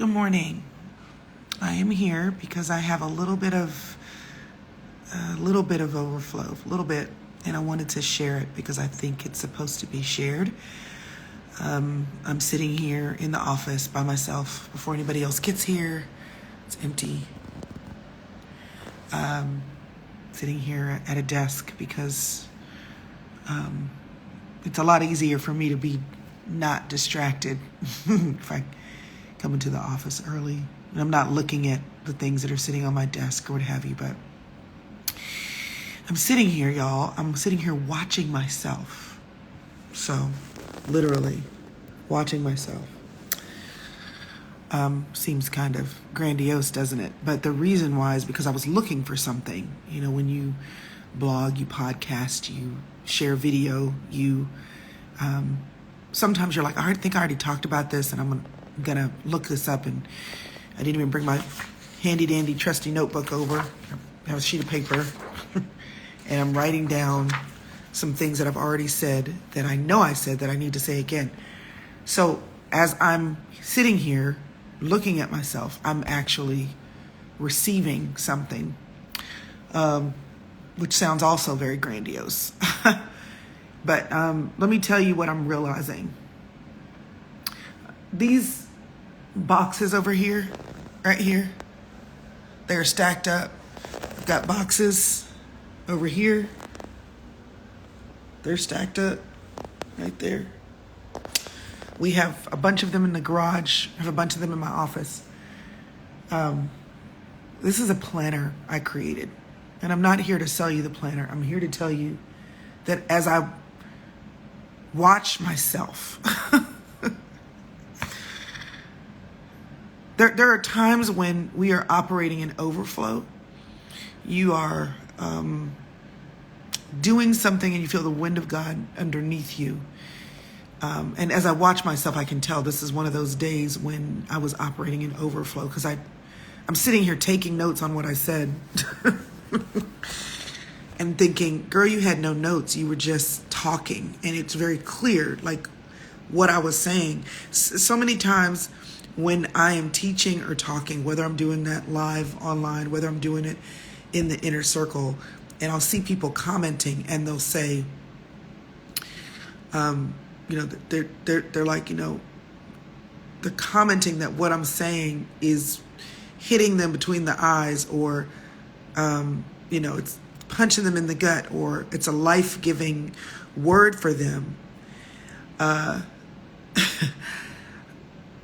Good morning. I am here because I have a little bit of overflow, and I wanted to share it because I think it's supposed to be shared. I'm sitting here in the office by myself before anybody else gets here. It's empty. Sitting here at a desk because it's a lot easier for me to be not distracted if I come into the office early. And I'm not looking at the things that are sitting on my desk or what have you, but I'm sitting here, y'all. I'm sitting here watching myself. So, literally, watching myself. Seems kind of grandiose, doesn't it? But the reason why is because I was looking for something. You know, when you blog, you podcast, you share video, you sometimes you're like, I think I already talked about this, and I'm gonna look this up, and I didn't even bring my handy dandy trusty notebook over. I have a sheet of paper and I'm writing down some things that I've already said that I know I said that I need to say again. So as I'm sitting here looking at myself, I'm actually receiving something, which sounds also very grandiose. But let me tell you what I'm realizing. These boxes over here, right here, they're stacked up. I've got boxes over here. They're stacked up right there. We have a bunch of them in the garage. I have a bunch of them in my office. This is a planner I created. And I'm not here to sell you the planner. I'm here to tell you that as I watch myself, there are times when we are operating in overflow. You are doing something and you feel the wind of God underneath you. And as I watch myself, I can tell this is one of those days when I was operating in overflow, because I'm sitting here taking notes on what I said and thinking, girl, you had no notes. You were just talking. And it's very clear, like what I was saying. So many times when I am teaching or talking, whether I'm doing that live online, whether I'm doing it in the inner circle, and I'll see people commenting and they'll say, they're like, they're commenting that what I'm saying is hitting them between the eyes, or, it's punching them in the gut, or it's a life-giving word for them.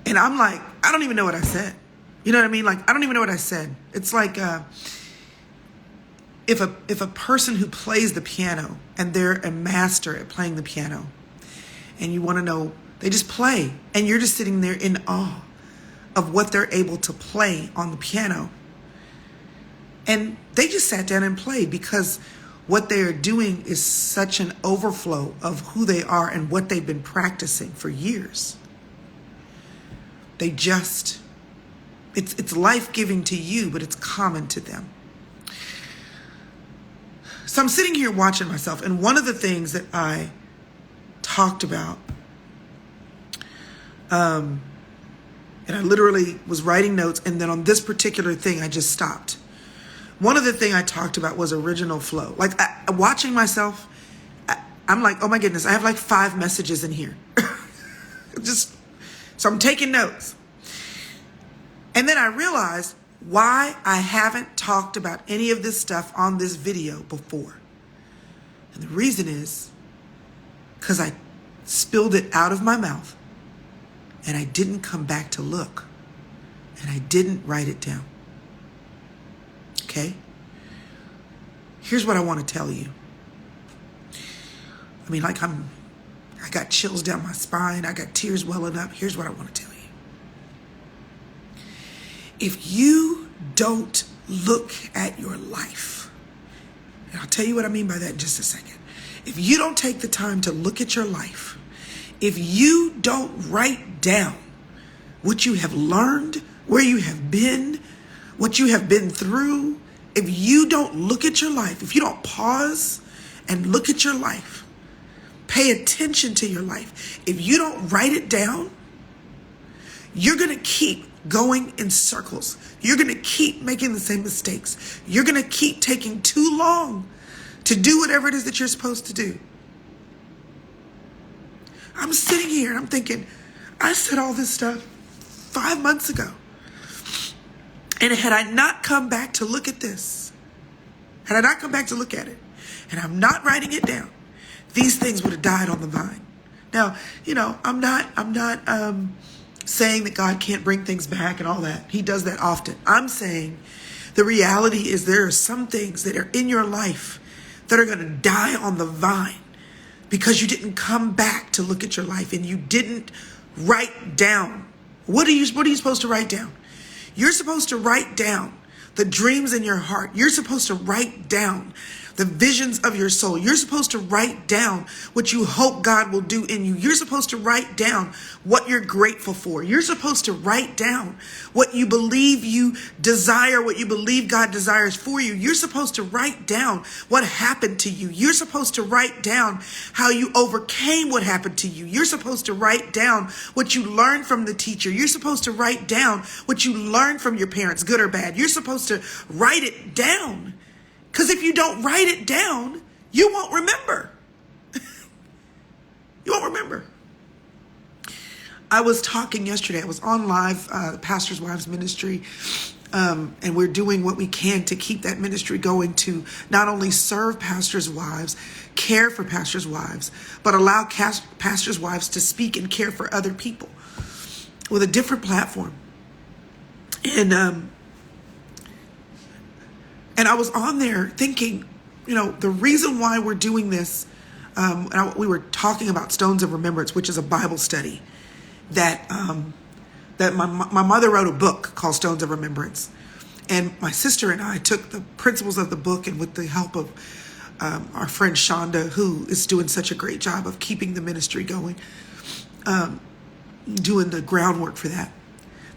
And I'm like, I don't even know what I said. You know what I mean? Like, I don't even know what I said. It's like if a person who plays the piano and they're a master at playing the piano, and you want to know, they just play, and you're just sitting there in awe of what they're able to play on the piano. And they just sat down and played because what they are doing is such an overflow of who they are and what they've been practicing for years. It's life-giving to you, but it's common to them. So I'm sitting here watching myself, and one of the things that I talked about, and I literally was writing notes, and then on this particular thing, I just stopped. One of the things I talked about was original flow. Like, watching myself, I'm like, oh my goodness, I have like 5 messages in here. So I'm taking notes. And then I realized why I haven't talked about any of this stuff on this video before. And the reason is because I spilled it out of my mouth and I didn't come back to look, and I didn't write it down. Okay? Here's what I want to tell you. I mean, like I got chills down my spine. I got tears welling up. Here's what I want to tell you. If you don't look at your life, and I'll tell you what I mean by that in just a second. If you don't take the time to look at your life, if you don't write down what you have learned, where you have been, what you have been through, if you don't look at your life, if you don't pause and look at your life, pay attention to your life, if you don't write it down, you're going to keep going in circles. You're going to keep making the same mistakes. You're going to keep taking too long to do whatever it is that you're supposed to do. I'm sitting here and I'm thinking, I said all this stuff 5 months ago. And had I not come back to look at this, had I not come back to look at it, and I'm not writing it down, these things would have died on the vine. Now, I'm not saying that God can't bring things back and all that. He does that often. I'm saying the reality is there are some things that are in your life that are going to die on the vine because you didn't come back to look at your life and you didn't write down. What are you supposed to write down? You're supposed to write down the dreams in your heart. You're supposed to write down the visions of your soul. You're supposed to write down what you hope God will do in you. You're supposed to write down what you're grateful for. You're supposed to write down what you believe you desire, what you believe God desires for you. You're supposed to write down what happened to you. You're supposed to write down how you overcame what happened to you. You're supposed to write down what you learned from the teacher. You're supposed to write down what you learned from your parents, good or bad. You're supposed to write it down. Because if you don't write it down, you won't remember. You won't remember. I was talking yesterday. I was on live, Pastor's Wives Ministry, and we're doing what we can to keep that ministry going, to not only serve pastors' wives, care for pastors' wives, but allow pastors' wives to speak and care for other people with a different platform. And I was on there thinking, the reason why we're doing this, we were talking about Stones of Remembrance, which is a Bible study that my mother wrote a book called Stones of Remembrance. And my sister and I took the principles of the book, and with the help of our friend Shonda, who is doing such a great job of keeping the ministry going, doing the groundwork for that.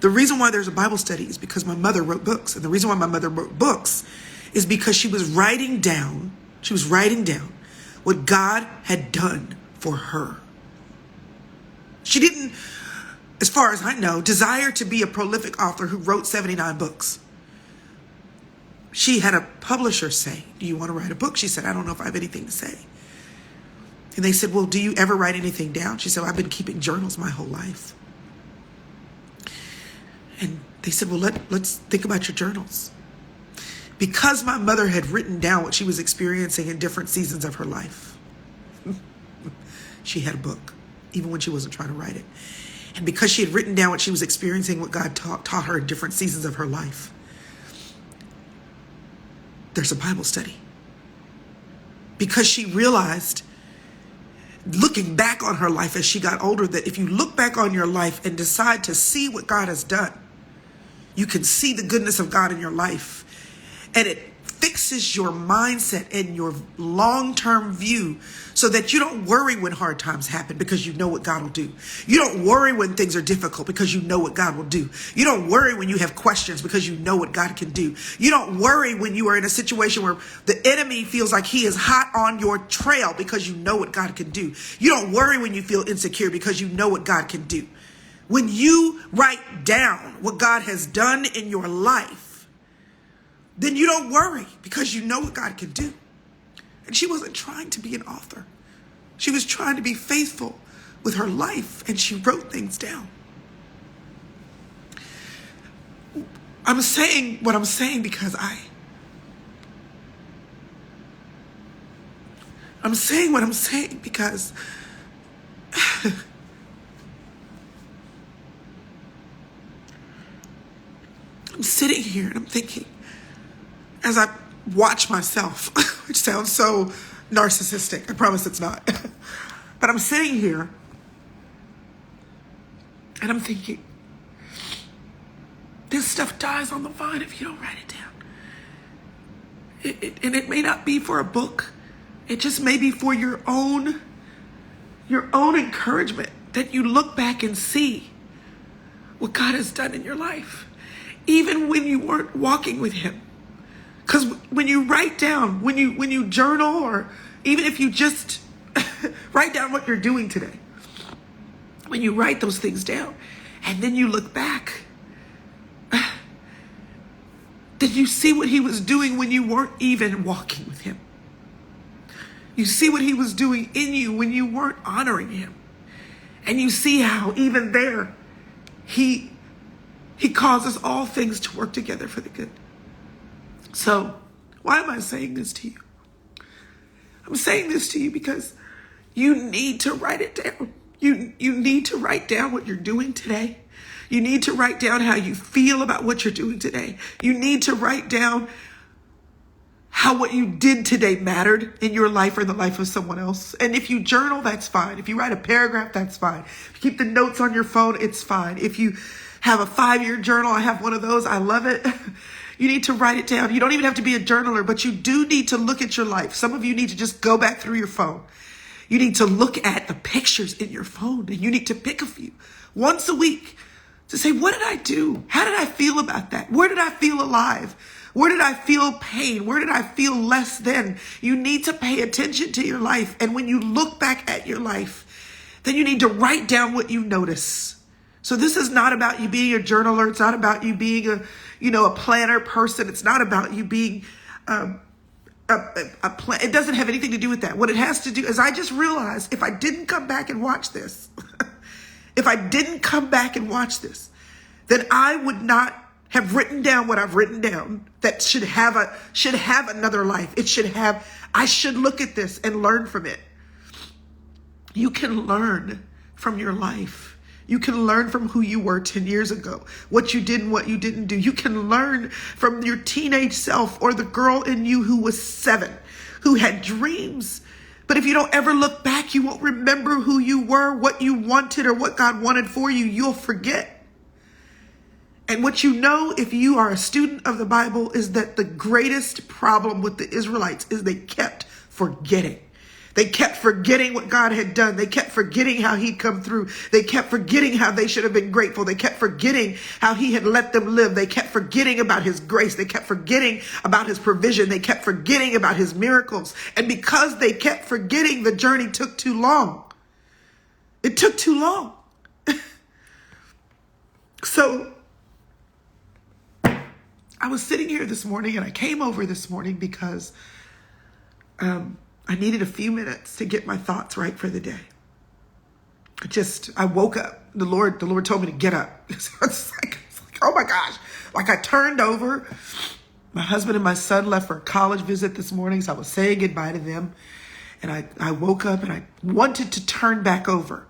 The reason why there's a Bible study is because my mother wrote books. And the reason why my mother wrote books is because she was writing down what God had done for her. She didn't, as far as I know, desire to be a prolific author who wrote 79 books. She had a publisher say, "Do you want to write a book?" She said, "I don't know if I have anything to say." And they said, "Well, do you ever write anything down?" She said, "Well, I've been keeping journals my whole life." And they said, "Well, let's think about your journals." Because my mother had written down what she was experiencing in different seasons of her life, she had a book, even when she wasn't trying to write it. And because she had written down what she was experiencing, what God taught her in different seasons of her life, there's a Bible study. Because she realized, looking back on her life as she got older, that if you look back on your life and decide to see what God has done, you can see the goodness of God in your life. And it fixes your mindset and your long-term view so that you don't worry when hard times happen, because you know what God will do. You don't worry when things are difficult, because you know what God will do. You don't worry when you have questions, because you know what God can do. You don't worry when you are in a situation where the enemy feels like he is hot on your trail, because you know what God can do. You don't worry when you feel insecure, because you know what God can do. When you write down what God has done in your life, then you don't worry, because you know what God can do. And she wasn't trying to be an author. She was trying to be faithful with her life, and she wrote things down. I'm saying what I'm saying because I'm saying what I'm saying because I'm sitting here and I'm thinking, as I watch myself, which sounds so narcissistic, I promise it's not. But I'm sitting here and I'm thinking, this stuff dies on the vine if you don't write it down. And it may not be for a book. It just may be for your own encouragement, that you look back and see what God has done in your life, even when you weren't walking with him. Because when you write down, when you journal, or even if you just write down what you're doing today, when you write those things down, And then you look back, then you see what he was doing when you weren't even walking with him. You see what he was doing in you when you weren't honoring him. And you see how even there, he causes all things to work together for the good. So why am I saying this to you? I'm saying this to you because you need to write it down. You need to write down what you're doing today. You need to write down how you feel about what you're doing today. You need to write down how what you did today mattered in your life or the life of someone else. And if you journal, that's fine. If you write a paragraph, that's fine. If you keep the notes on your phone, it's fine. If you have a 5-year journal, I have one of those. I love it. You need to write it down. You don't even have to be a journaler, but you do need to look at your life. Some of you need to just go back through your phone. You need to look at the pictures in your phone, and you need to pick a few once a week to say, what did I do? How did I feel about that? Where did I feel alive? Where did I feel pain? Where did I feel less than? You need to pay attention to your life. And when you look back at your life, then you need to write down what you notice. So this is not about you being a journaler. It's not about you being a planner person. It's not about you being it doesn't have anything to do with that. What it has to do is I just realized if I didn't come back and watch this, then I would not have written down what I've written down that should have another life. I should look at this and learn from it. You can learn from your life. You can learn from who you were 10 years ago, what you did and what you didn't do. You can learn from your teenage self or the girl in you who was 7, who had dreams. But if you don't ever look back, you won't remember who you were, what you wanted, or what God wanted for you. You'll forget. And what you know, if you are a student of the Bible, is that the greatest problem with the Israelites is they kept forgetting. They kept forgetting what God had done. They kept forgetting how he'd come through. They kept forgetting how they should have been grateful. They kept forgetting how he had let them live. They kept forgetting about his grace. They kept forgetting about his provision. They kept forgetting about his miracles. And because they kept forgetting, the journey took too long. It took too long. So I was sitting here this morning, and I came over this morning because I needed a few minutes to get my thoughts right for the day. I woke up. The Lord told me to get up. It's like, oh my gosh. Like I turned over. My husband and my son left for a college visit this morning, so I was saying goodbye to them. And I woke up and I wanted to turn back over.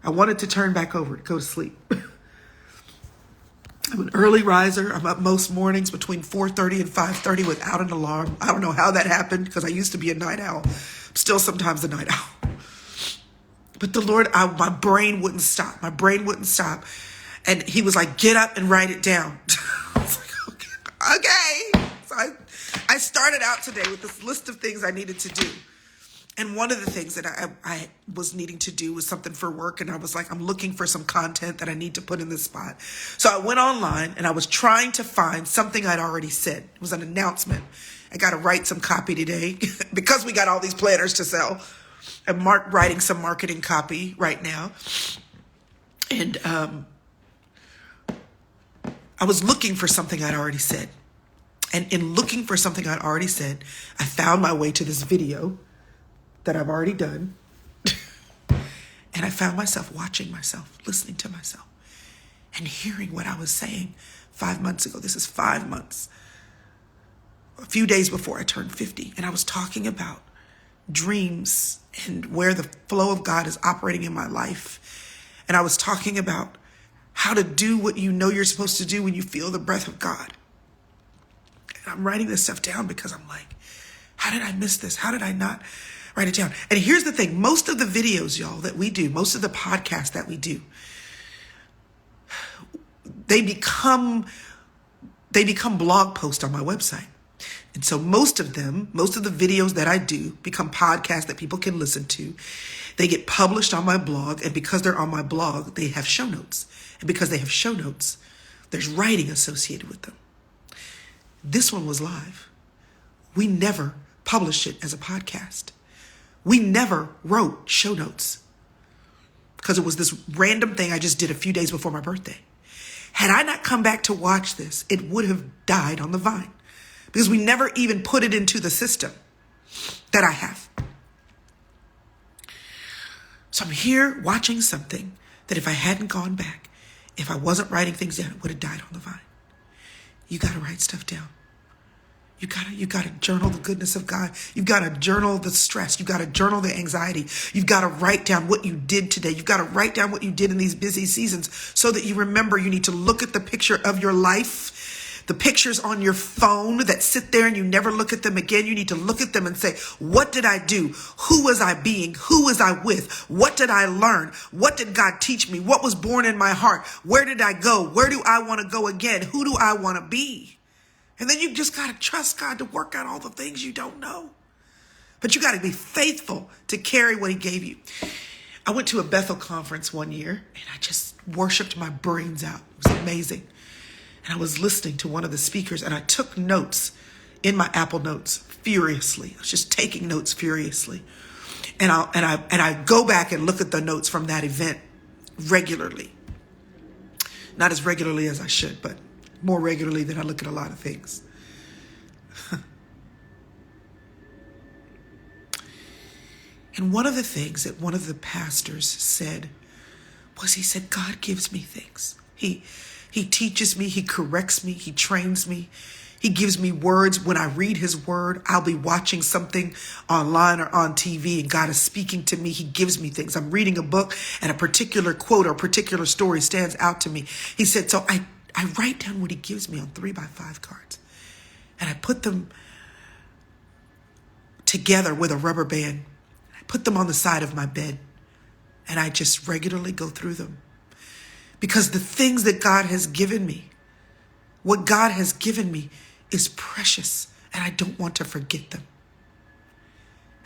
I wanted to turn back over to go to sleep. I'm an early riser. I'm up most mornings between 4:30 and 5:30 without an alarm. I don't know how that happened because I used to be a night owl. I'm still sometimes a night owl. But the Lord, my brain wouldn't stop. My brain wouldn't stop. And he was like, get up and write it down. I was like, okay. So I started out today with this list of things I needed to do. And one of the things that I was needing to do was something for work. And I was like, I'm looking for some content that I need to put in this spot. So I went online and I was trying to find something I'd already said. It was an announcement. I got to write some copy today because we got all these planners to sell. I'm writing some marketing copy right now. And I was looking for something I'd already said. And in looking for something I'd already said, I found my way to this video that I've already done. And I found myself watching myself, listening to myself, and hearing what I was saying 5 months ago. This is 5 months, a few days before I turned 50. And I was talking about dreams and where the flow of God is operating in my life. And I was talking about how to do what you know you're supposed to do when you feel the breath of God. And I'm writing this stuff down because I'm like, how did I miss this? How did I not write it down? And here's the thing. Most of the videos, y'all, that we do, most of the podcasts that we do, they become blog posts on my website. And so most of the videos that I do become podcasts that people can listen to. They get published on my blog. And because they're on my blog, they have show notes. And because they have show notes, there's writing associated with them. This one was live. We never published it as a podcast. We never wrote show notes because it was this random thing I just did a few days before my birthday. Had I not come back to watch this, it would have died on the vine because we never even put it into the system that I have. So I'm here watching something that if I hadn't gone back, if I wasn't writing things down, it would have died on the vine. You got to write stuff down. You gotta journal the goodness of God. You've got to journal the stress. You've got to journal the anxiety. You've got to write down what you did today. You've got to write down what you did in these busy seasons so that you remember. You need to look at the picture of your life, the pictures on your phone that sit there and you never look at them again. You need to look at them and say, what did I do? Who was I being? Who was I with? What did I learn? What did God teach me? What was born in my heart? Where did I go? Where do I want to go again? Who do I want to be? And then you just got to trust God to work out all the things you don't know. But you got to be faithful to carry what he gave you. I went to a Bethel conference one year and I just worshiped my brains out. It was amazing. And I was listening to one of the speakers and I took notes in my Apple Notes furiously. I was just taking notes furiously. And I go back and look at the notes from that event regularly. Not as regularly as I should, but more regularly than I look at a lot of things. And one of the things that one of the pastors said was, he said, God gives me things. He teaches me, he corrects me, he trains me. He gives me words. When I read his word, I'll be watching something online or on TV and God is speaking to me. He gives me things. I'm reading a book and a particular quote or a particular story stands out to me. He said, so I write down what he gives me on 3x5 cards and I put them together with a rubber band. I put them on the side of my bed and I just regularly go through them because the things that God has given me, what God has given me is precious and I don't want to forget them.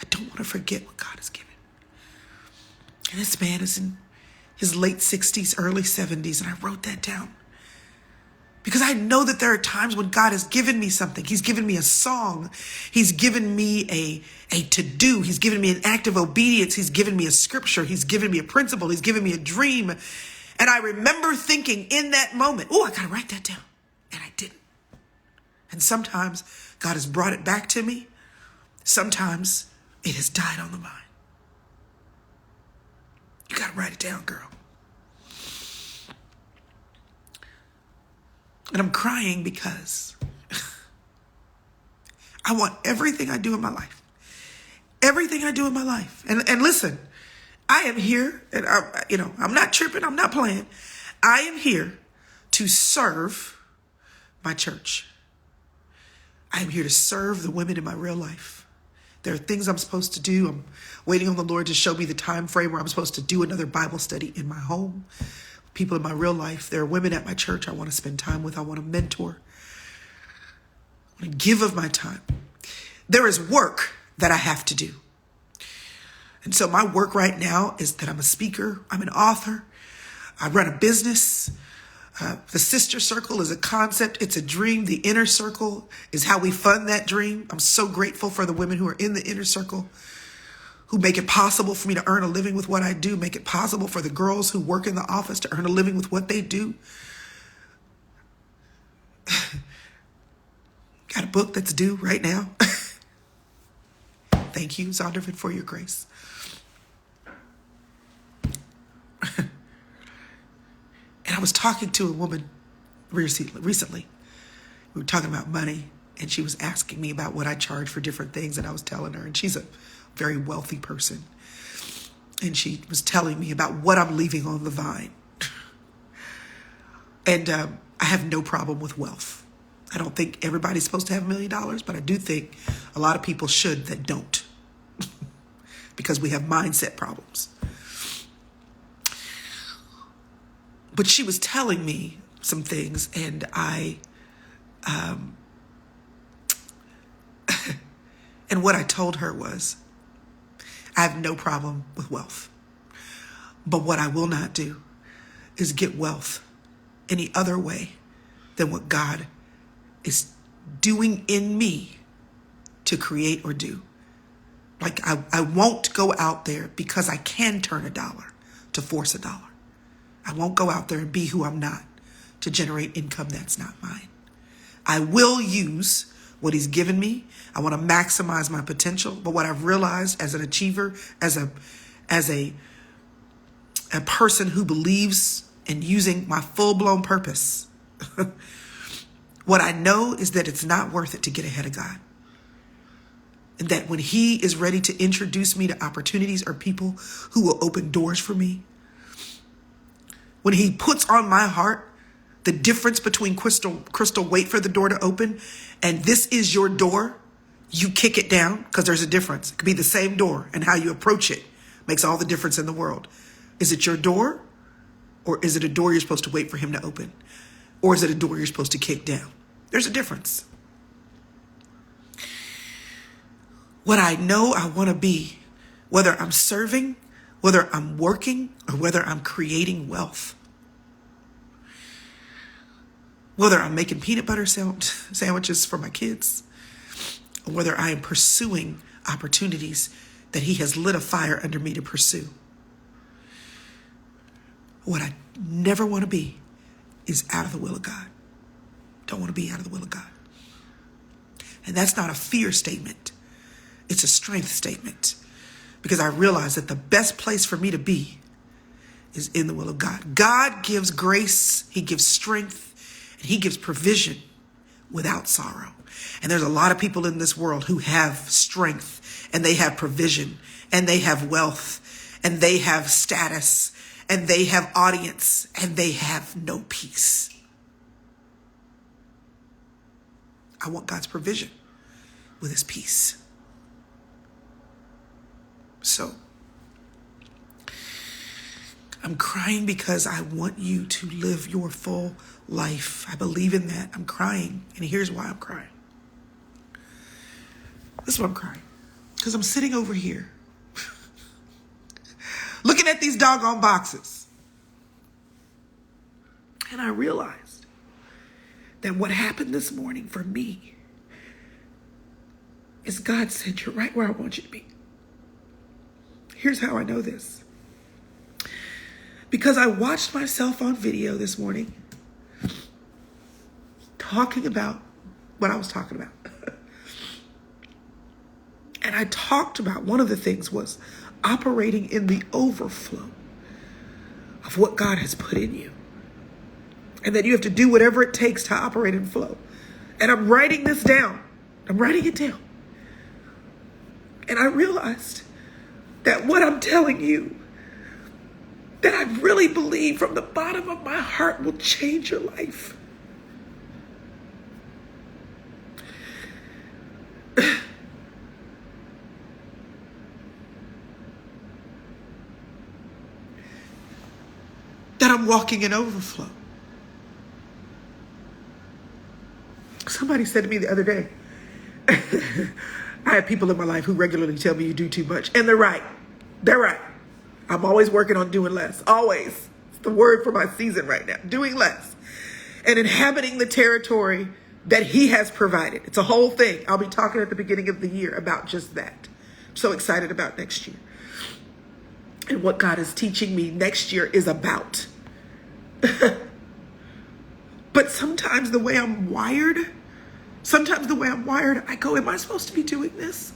I don't want to forget what God has given. And this man is in his late 60s, early 70s, and I wrote that down. Because I know that there are times when God has given me something. He's given me a song. He's given me a to-do. He's given me an act of obedience. He's given me a scripture. He's given me a principle. He's given me a dream. And I remember thinking in that moment, oh, I got to write that down. And I didn't. And sometimes God has brought it back to me. Sometimes it has died on the vine. You got to write it down, girl. And I'm crying because I want everything I do in my life. Everything I do in my life. And listen, I am here, and I'm not tripping, I'm not playing. I am here to serve my church. I am here to serve the women in my real life. There are things I'm supposed to do. I'm waiting on the Lord to show me the time frame where I'm supposed to do another Bible study in my home. People in my real life. There are women at my church I want to spend time with. I want to mentor. I want to give of my time. There is work that I have to do. And so my work right now is that I'm a speaker. I'm an author. I run a business. The sister circle is a concept. It's a dream. The inner circle is how we fund that dream. I'm so grateful for the women who are in the inner circle, who make it possible for me to earn a living with what I do, make it possible for the girls who work in the office to earn a living with what they do. Got a book that's due right now. Thank you, Zondervan, for your grace. And I was talking to a woman recently. We were talking about money, and she was asking me about what I charge for different things, and I was telling her, and she's a very wealthy person. And she was telling me about what I'm leaving on the vine. And I have no problem with wealth. I don't think everybody's supposed to have $1 million, but I do think a lot of people should that don't. Because we have mindset problems. But she was telling me some things, and and what I told her was, I have no problem with wealth. But what I will not do is get wealth any other way than what God is doing in me to create or do. Like I won't go out there because I can turn $1 to force $1. I won't go out there and be who I'm not to generate income that's not mine. I will use what he's given me. I want to maximize my potential. But what I've realized as an achiever, as a person who believes in using my full-blown purpose, what I know is that it's not worth it to get ahead of God. And that when he is ready to introduce me to opportunities or people who will open doors for me, when he puts on my heart the difference between Crystal, wait for the door to open, and this is your door, you kick it down, because there's a difference. It could be the same door, and how you approach it makes all the difference in the world. Is it your door, or is it a door you're supposed to wait for him to open? Or is it a door you're supposed to kick down? There's a difference. What I know I want to be, whether I'm serving, whether I'm working, or whether I'm creating wealth, whether I'm making peanut butter sandwiches for my kids, or whether I am pursuing opportunities that he has lit a fire under me to pursue. What I never want to be is out of the will of God. Don't want to be out of the will of God. And that's not a fear statement. It's a strength statement. Because I realize that the best place for me to be is in the will of God. God gives grace, he gives strength, and he gives provision without sorrow. And there's a lot of people in this world who have strength, and they have provision, and they have wealth, and they have status, and they have audience, and they have no peace. I want God's provision with his peace. So I'm crying because I want you to live your full life. I believe in that. I'm crying. And here's why I'm crying. This is why I'm crying. Because I'm sitting over here looking at these doggone boxes. And I realized that what happened this morning for me is God said, you're right where I want you to be. Here's how I know this. Because I watched myself on video this morning talking about what I was talking about. And I talked about, one of the things was operating in the overflow of what God has put in you. And that you have to do whatever it takes to operate in flow. And I'm writing this down. I'm writing it down. And I realized that what I'm telling you, that I really believe from the bottom of my heart will change your life. That I'm walking in overflow. Somebody said to me the other day, I have people in my life who regularly tell me you do too much. And they're right. They're right. I'm always working on doing less. Always. It's the word for my season right now. Doing less. And inhabiting the territory that he has provided. It's a whole thing. I'll be talking at the beginning of the year about just that. I'm so excited about next year. And what God is teaching me next year is about. But sometimes the way I'm wired, I go, am I supposed to be doing this?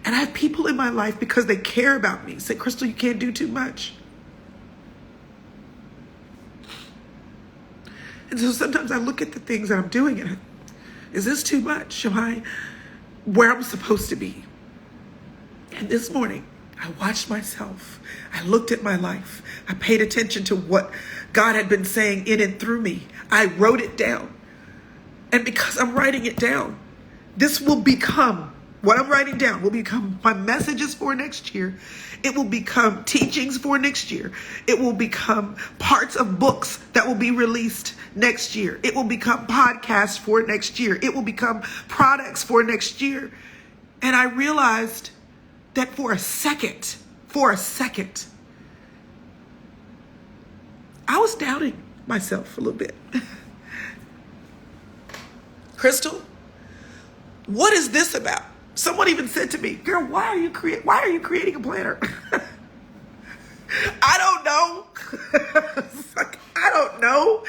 And I have people in my life, because they care about me, say, Crystal, you can't do too much. And so sometimes I look at the things that I'm doing and is this too much? Am I where I'm supposed to be? And this morning, I watched myself. I looked at my life. I paid attention to what God had been saying in and through me. I wrote it down. And because I'm writing it down, this will become, what I'm writing down will become my messages for next year. It will become teachings for next year. It will become parts of books that will be released next year. It will become podcasts for next year. It will become products for next year. And I realized that for a second, I was doubting myself a little bit. Crystal, what is this about? Someone even said to me, girl, why are you creating a planner? I don't know. Like, I don't know.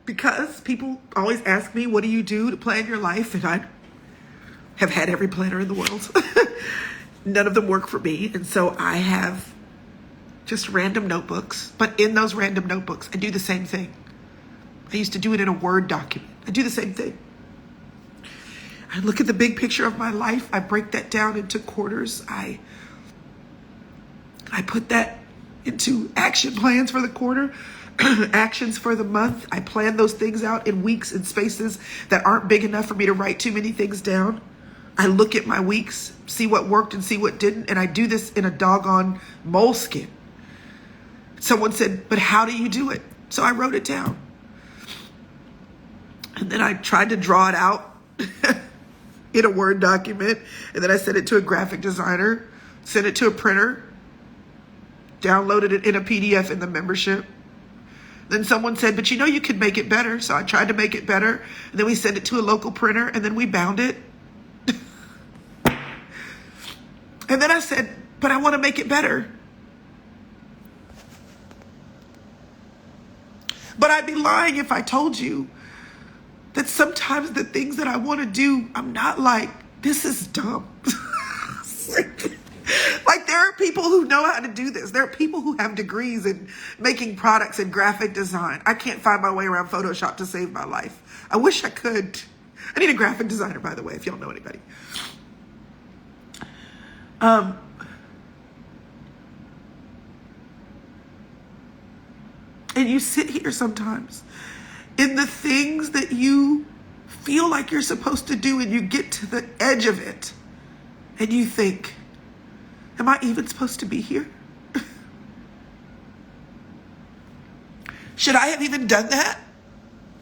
Because people always ask me, what do you do to plan your life? And I have had every planner in the world. None of them work for me. And so I have just random notebooks. But in those random notebooks, I do the same thing. I used to do it in a Word document. I do the same thing. I look at the big picture of my life. I break that down into quarters. I put that into action plans for the quarter, actions for the month. I plan those things out in weeks and spaces that aren't big enough for me to write too many things down. I look at my weeks, see what worked and see what didn't. And I do this in a doggone moleskin. Someone said, but how do you do it? So I wrote it down. And then I tried to draw it out in a Word document. And then I sent it to a graphic designer, sent it to a printer, downloaded it in a PDF in the membership. Then someone said, but you know, you could make it better. So I tried to make it better. And then we sent it to a local printer and then we bound it. And then I said, but I want to make it better. But I'd be lying if I told you that sometimes the things that I want to do, I'm not like, this is dumb. Like, there are people who know how to do this. There are people who have degrees in making products and graphic design. I can't find my way around Photoshop to save my life. I wish I could. I need a graphic designer, by the way, if y'all know anybody. And you sit here sometimes in the things that you feel like you're supposed to do, and you get to the edge of it and you think, am I even supposed to be here? Should I have even done that?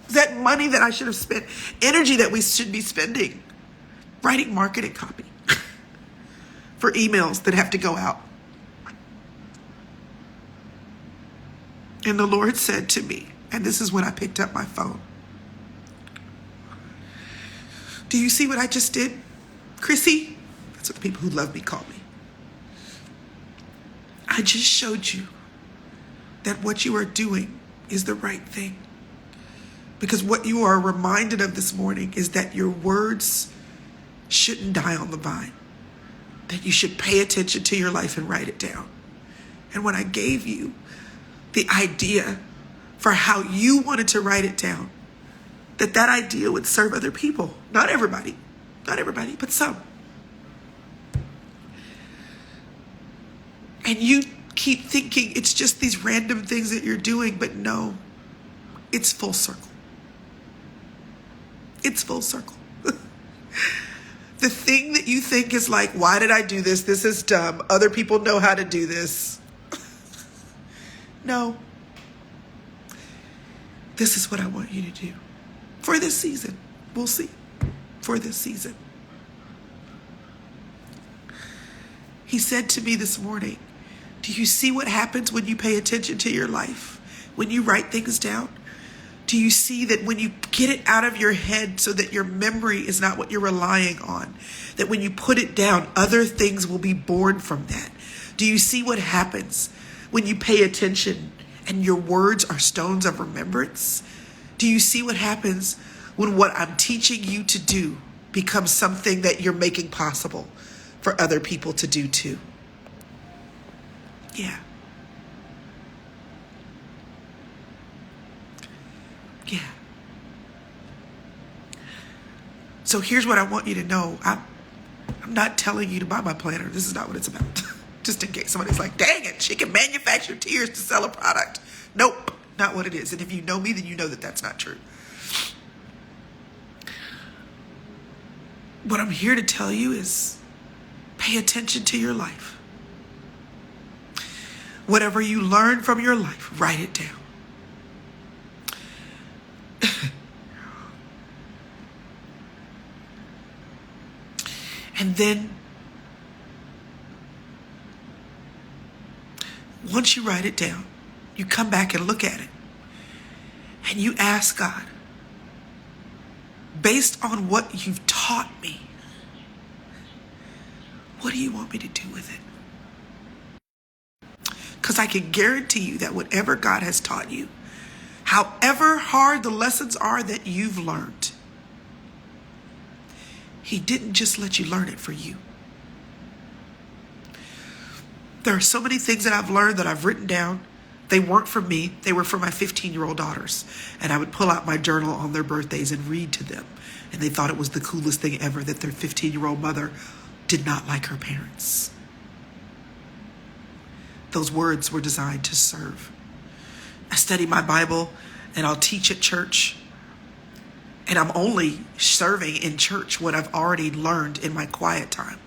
Is that money that I should have spent, energy that we should be spending writing marketing copy for emails that have to go out? And the Lord said to me, and this is when I picked up my phone, do you see what I just did, Chrissy? That's what the people who love me call me. I just showed you that what you are doing is the right thing. Because what you are reminded of this morning is that your words shouldn't die on the vine. That you should pay attention to your life and write it down. And when I gave you the idea for how you wanted to write it down, that idea would serve other people. Not everybody, but some. And you keep thinking it's just these random things that you're doing, but no, it's full circle. It's full circle. The thing that you think is like, why did I do this? This is dumb. Other people know how to do this. No. This is what I want you to do for this season. We'll see. For this season. He said to me this morning, do you see what happens when you pay attention to your life? When you write things down? Do you see that when you get it out of your head so that your memory is not what you're relying on, that when you put it down, other things will be born from that? Do you see what happens when you pay attention and your words are stones of remembrance? Do you see what happens when what I'm teaching you to do becomes something that you're making possible for other people to do too? Yeah. Yeah. So here's what I want you to know. I'm not telling you to buy my planner. This is not what it's about. Just in case somebody's like, dang it, she can manufacture tears to sell a product. Nope, not what it is. And if you know me, then you know that that's not true. What I'm here to tell you is pay attention to your life. Whatever you learn from your life, write it down. And then once you write it down, you come back and look at it. And you ask God, based on what you've taught me, What do you want me to do with it? Because I can guarantee you that whatever God has taught you, however hard the lessons are that you've learned, He didn't just let you learn it for you. There are so many things that I've learned that I've written down. They weren't for me. They were for my 15-year-old daughters. And I would pull out my journal on their birthdays and read to them. And they thought it was the coolest thing ever that their 15-year-old mother did not like her parents. Those words were designed to serve. I study my Bible and I'll teach at church. And I'm only serving in church what I've already learned in my quiet time.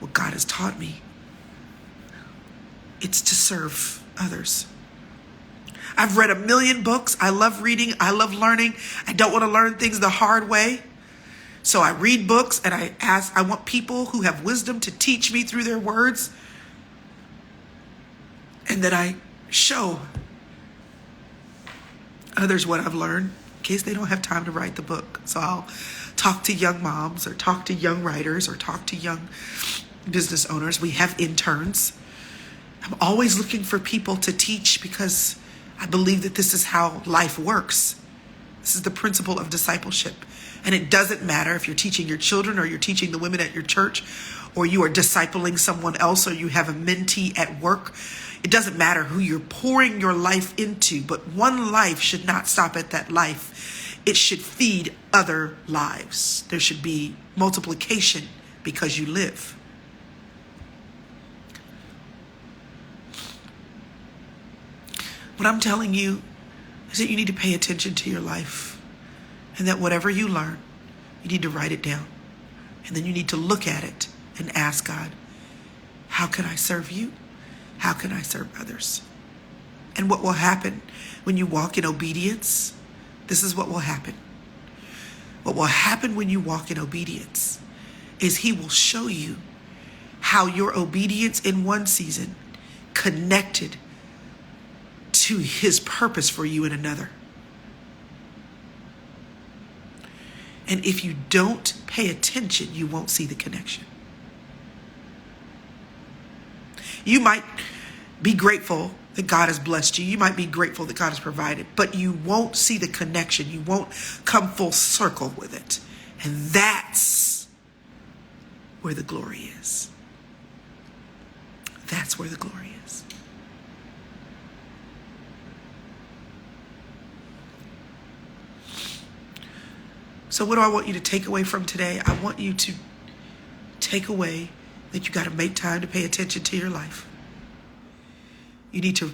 What God has taught me. It's to serve others. I've read 1 million books. I love reading. I love learning. I don't want to learn things the hard way. So I read books and I want people who have wisdom to teach me through their words. And then I show others what I've learned in case they don't have time to write the book. So I'll talk to young moms or talk to young writers or talk to young business owners. We have interns. I'm always looking for people to teach because I believe that this is how life works. This is the principle of discipleship. And it doesn't matter if you're teaching your children or you're teaching the women at your church or you are discipling someone else or you have a mentee at work. It doesn't matter who you're pouring your life into, but one life should not stop at that life. It should feed other lives. There should be multiplication because you live. What I'm telling you is that you need to pay attention to your life and that whatever you learn, you need to write it down. And then you need to look at it and ask God, how can I serve you? How can I serve others? And what will happen when you walk in obedience? This is what will happen. What will happen when you walk in obedience is He will show you how your obedience in one season connected to His purpose for you in another. And if you don't pay attention, you won't see the connection. You might be grateful that God has blessed you. You might be grateful that God has provided, but you won't see the connection. You won't come full circle with it. And that's where the glory is. That's where the glory is. So what do I want you to take away from today? I want you to take away that you got to make time to pay attention to your life. You need to,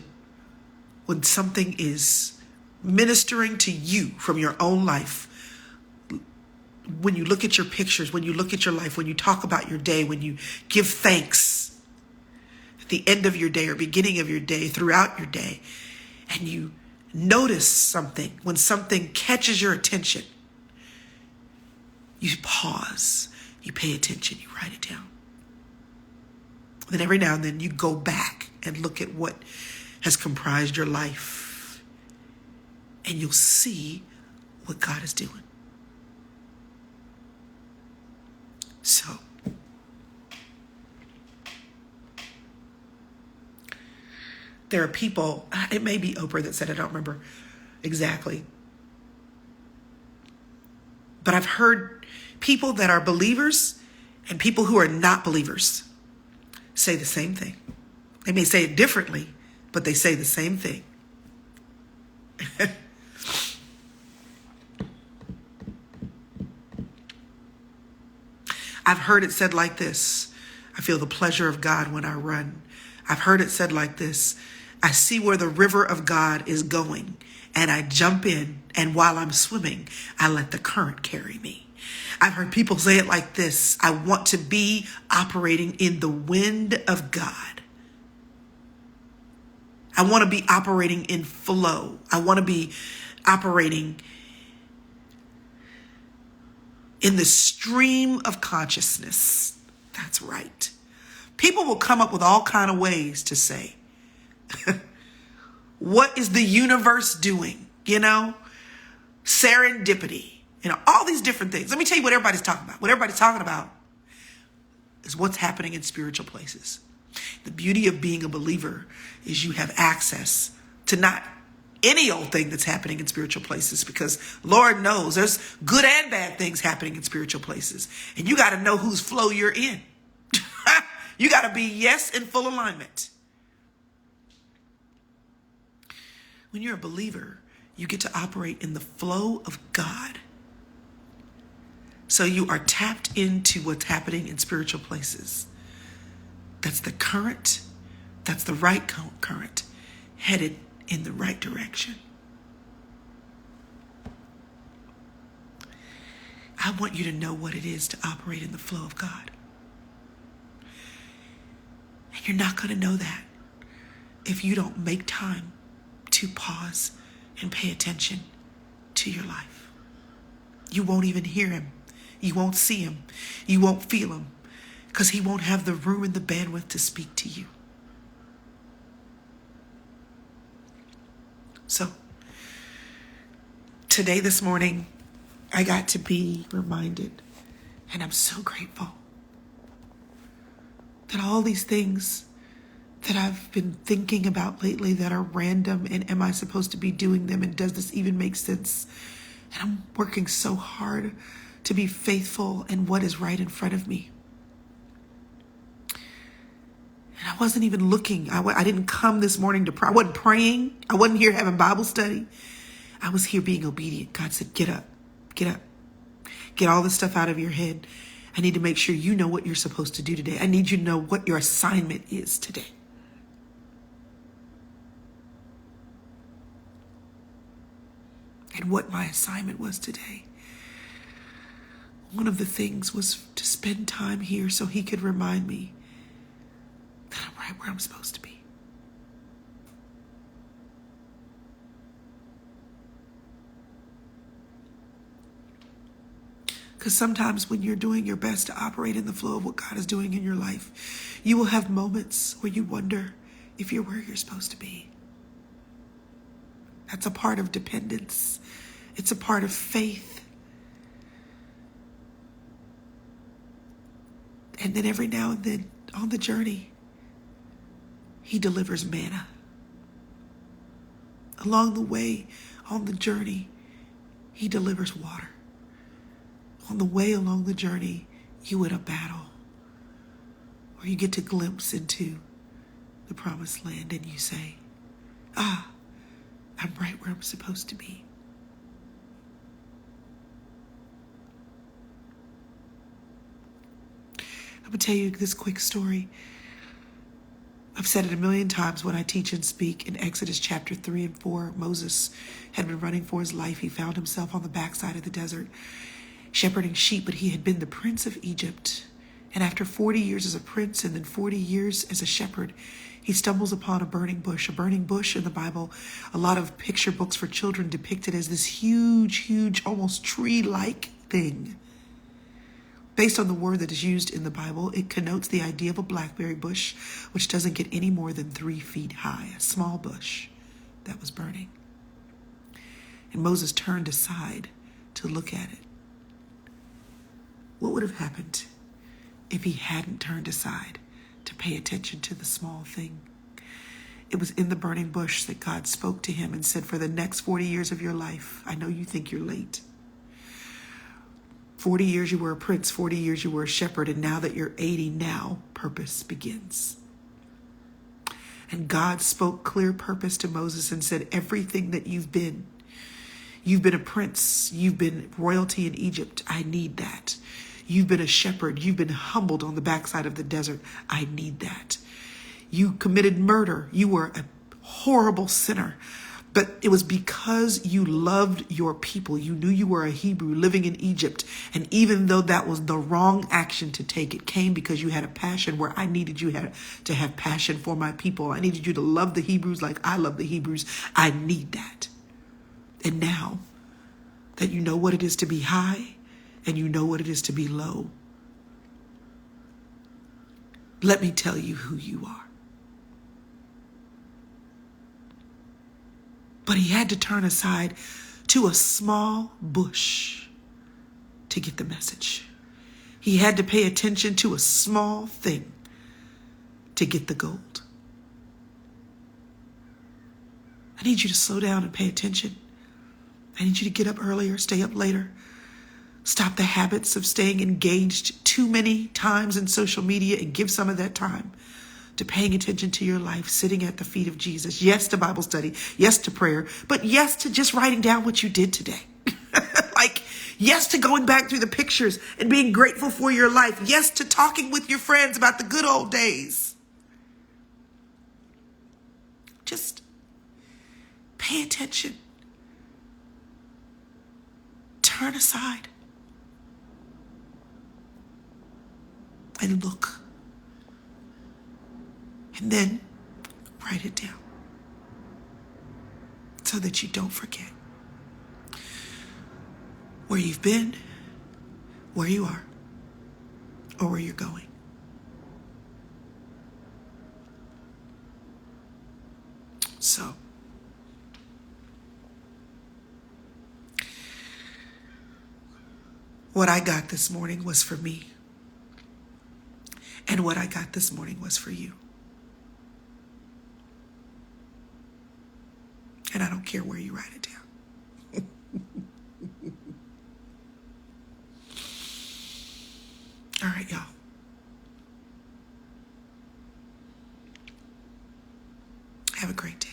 when something is ministering to you from your own life, when you look at your pictures, when you look at your life, when you talk about your day, when you give thanks at the end of your day or beginning of your day, throughout your day, and you notice something, when something catches your attention, you pause, you pay attention, you write it down. Then every now and then you go back and look at what has comprised your life. And you'll see what God is doing. So, there are people, it may be Oprah that said it, I don't remember exactly. But I've heard people that are believers and people who are not believers say the same thing. They may say it differently, but they say the same thing. I've heard it said like this: I feel the pleasure of God when I run. I've heard it said like this: I see where the river of God is going, and I jump in, and while I'm swimming, I let the current carry me. I've heard people say it like this: I want to be operating in the wind of God. I want to be operating in flow. I want to be operating in the stream of consciousness. That's right. People will come up with all kinds of ways to say, what is the universe doing? You know, serendipity, you know, all these different things. Let me tell you what everybody's talking about. What everybody's talking about is what's happening in spiritual places. The beauty of being a believer is you have access to not any old thing that's happening in spiritual places, because Lord knows there's good and bad things happening in spiritual places. And you got to know whose flow you're in. You got to be yes in full alignment. When you're a believer, you get to operate in the flow of God. So you are tapped into what's happening in spiritual places. That's the current. That's the right current, headed in the right direction. I want you to know what it is to operate in the flow of God. And you're not going to know that if you don't make time to pause and pay attention to your life. You won't even hear him. You won't see him. You won't feel him, because he won't have the room and the bandwidth to speak to you. So today, this morning, I got to be reminded, and I'm so grateful, that all these things that I've been thinking about lately that are random, and am I supposed to be doing them, and does this even make sense? And I'm working so hard to be faithful in what is right in front of me. And I wasn't even looking. I didn't come this morning to pray. I wasn't praying. I wasn't here having Bible study. I was here being obedient. God said, get up, get up. Get all this stuff out of your head. I need to make sure you know what you're supposed to do today. I need you to know what your assignment is today. And what my assignment was today. One of the things was to spend time here so he could remind me that I'm right where I'm supposed to be. Because sometimes when you're doing your best to operate in the flow of what God is doing in your life, you will have moments where you wonder if you're where you're supposed to be. That's a part of dependence. It's a part of faith. And then every now and then on the journey, he delivers manna. Along the way, on the journey, he delivers water. On the way along the journey, you in a battle, or you get to glimpse into the promised land, and you say, I'm right where I'm supposed to be. I'm going to tell you this quick story. I've said it a million times when I teach and speak. In Exodus chapter 3 and 4, Moses had been running for his life. He found himself on the backside of the desert, shepherding sheep, but he had been the prince of Egypt. And after 40 years as a prince and then 40 years as a shepherd, he stumbles upon a burning bush. A burning bush in the Bible, a lot of picture books for children depict it as this huge, almost tree-like thing. Based on the word that is used in the Bible, it connotes the idea of a blackberry bush, which doesn't get any more than 3 feet high, a small bush that was burning. And Moses turned aside to look at it. What would have happened if he hadn't turned aside to pay attention to the small thing? It was in the burning bush that God spoke to him and said, for the next 40 years of your life, I know you think you're late. 40 years you were a prince, 40 years you were a shepherd, and now that you're 80, now purpose begins. And God spoke clear purpose to Moses and said, everything that you've been a prince, you've been royalty in Egypt, I need that. You've been a shepherd, you've been humbled on the backside of the desert, I need that. You committed murder, you were a horrible sinner. But it was because you loved your people. You knew you were a Hebrew living in Egypt. And even though that was the wrong action to take, it came because you had a passion where I needed you to have passion for my people. I needed you to love the Hebrews like I love the Hebrews. I need that. And now that you know what it is to be high and you know what it is to be low, let me tell you who you are. But he had to turn aside to a small bush to get the message. He had to pay attention to a small thing to get the gold. I need you to slow down and pay attention. I need you to get up earlier, stay up later. Stop the habits of staying engaged too many times in social media and give some of that time to paying attention to your life, sitting at the feet of Jesus. Yes to Bible study. Yes to prayer. But yes to just writing down what you did today. Like, yes to going back through the pictures and being grateful for your life. Yes to talking with your friends about the good old days. Just pay attention. Turn aside. And look. And then write it down so that you don't forget where you've been, where you are, or where you're going. So, what I got this morning was for me. And what I got this morning was for you. And I don't care where you write it down. All right, y'all. Have a great day.